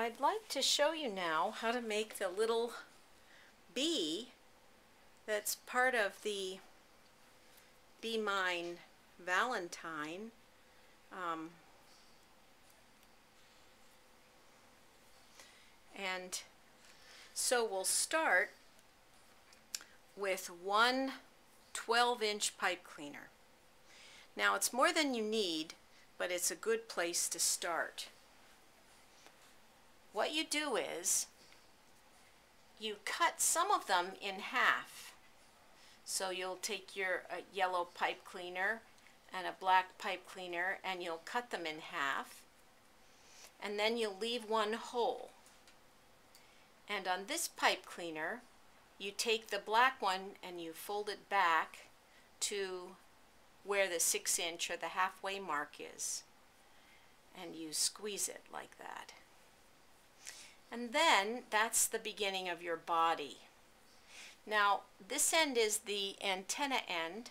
I'd like to show you now how to make the little bee that's part of the Be Mine Valentine. And so we'll start with one 12-inch pipe cleaner. Now it's more than you need, but it's a good place to start. What you do is you cut some of them in half. So you'll take your yellow pipe cleaner and a black pipe cleaner and you'll cut them in half, and then you'll leave one hole. And on this pipe cleaner you take the black one and you fold it back to where the 6-inch or the halfway mark is, and you squeeze it like that. And then that's the beginning of your body. Now this end is the antenna end.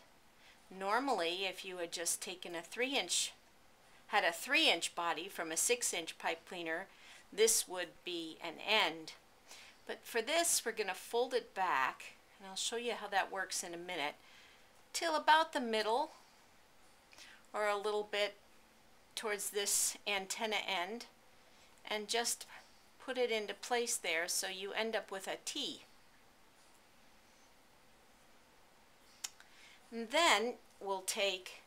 Normally if you had just taken a 3-inch, had a 3-inch body from a 6-inch pipe cleaner, this would be an end. But for this we're going to fold it back, and I'll show you how that works in a minute, till about the middle or a little bit towards this antenna end, and just put it into place there so you end up with a T. And then we'll take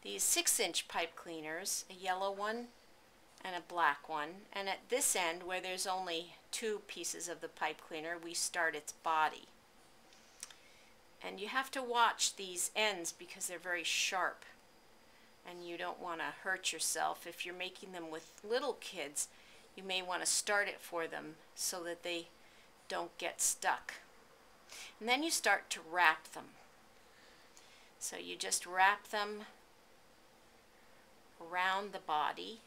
these 6-inch pipe cleaners, a yellow one and a black one, and at this end where there's only 2 pieces of the pipe cleaner, we start its body. And you have to watch these ends because they're very sharp and you don't want to hurt yourself. If you're making them with little kids, you may want to start it for them so that they don't get stuck. And then you start to wrap them. So you just wrap them around the body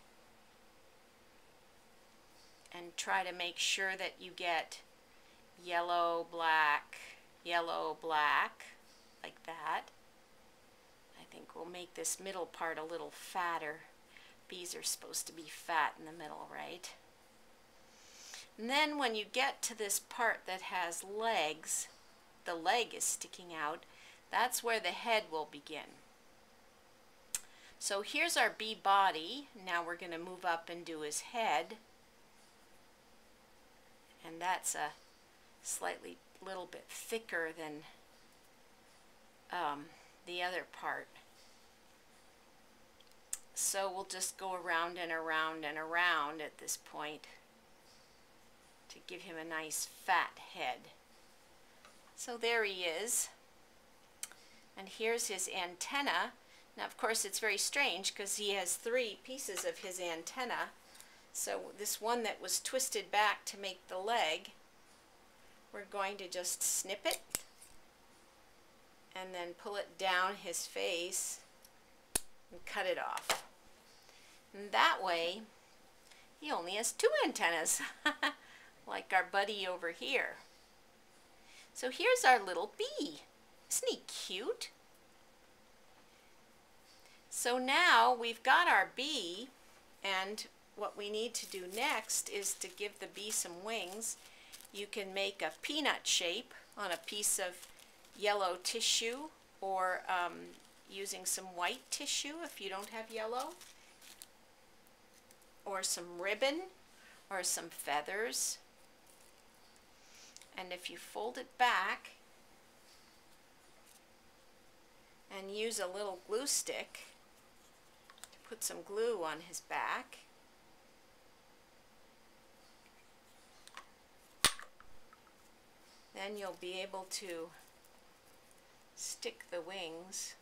and try to make sure that you get yellow, black, like that. I think we'll make this middle part a little fatter. Bees are supposed to be fat in the middle, right? And then when you get to this part that has legs, the leg is sticking out, that's where the head will begin. So here's our bee body. Now we're going to move up and do his head. And that's a slightly little bit thicker than the other part. So we'll just go around and around and around at this point to give him a nice fat head. So there he is. And here's his antenna. Now of course it's very strange because he has 3 pieces of his antenna. So this one that was twisted back to make the leg, we're going to just snip it and then pull it down his face and cut it off. And that way he only has 2 antennas like our buddy over here. So here's our little bee. Isn't he cute? So now we've got our bee, and what we need to do next is to give the bee some wings. You can make a peanut shape on a piece of yellow tissue, or using some white tissue if you don't have yellow, or some ribbon or some feathers. And if you fold it back and use a little glue stick to put some glue on his back, then you'll be able to stick the wings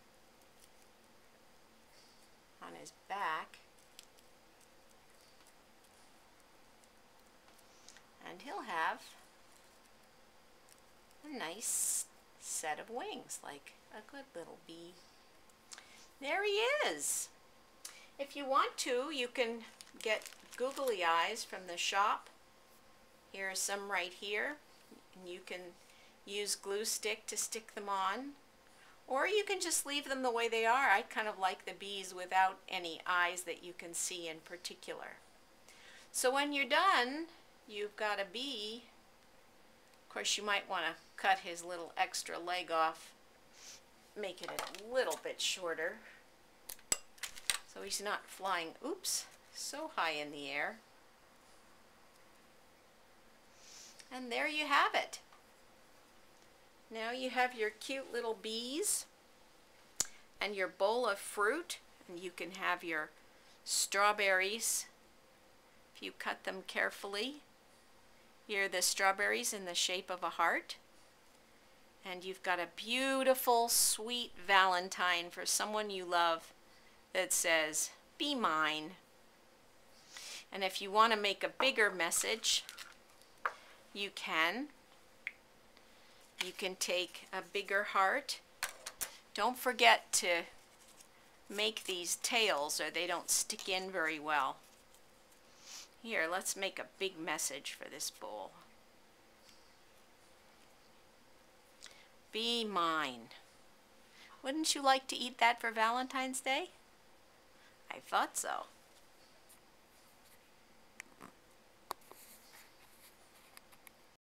on his back, and he'll have a nice set of wings like a good little bee. There he is. If you want to, you can get googly eyes from the shop. Here are some right here, and you can use glue stick to stick them on, or you can just leave them the way they are. I kind of like the bees without any eyes that you can see in particular. So when you're done, you've got a bee. Of course, you might want to cut his little extra leg off, make it a little bit shorter, so he's not flying, oops, so high in the air. And there you have it. Now you have your cute little bees and your bowl of fruit, and you can have your strawberries if you cut them carefully. Here are the strawberries in the shape of a heart. And you've got a beautiful, sweet Valentine for someone you love that says, "Be mine." And if you want to make a bigger message, you can. You can take a bigger heart. Don't forget to make these tails or they don't stick in very well. Here, let's make a big message for this bowl. Be mine. Wouldn't you like to eat that for Valentine's Day? I thought so.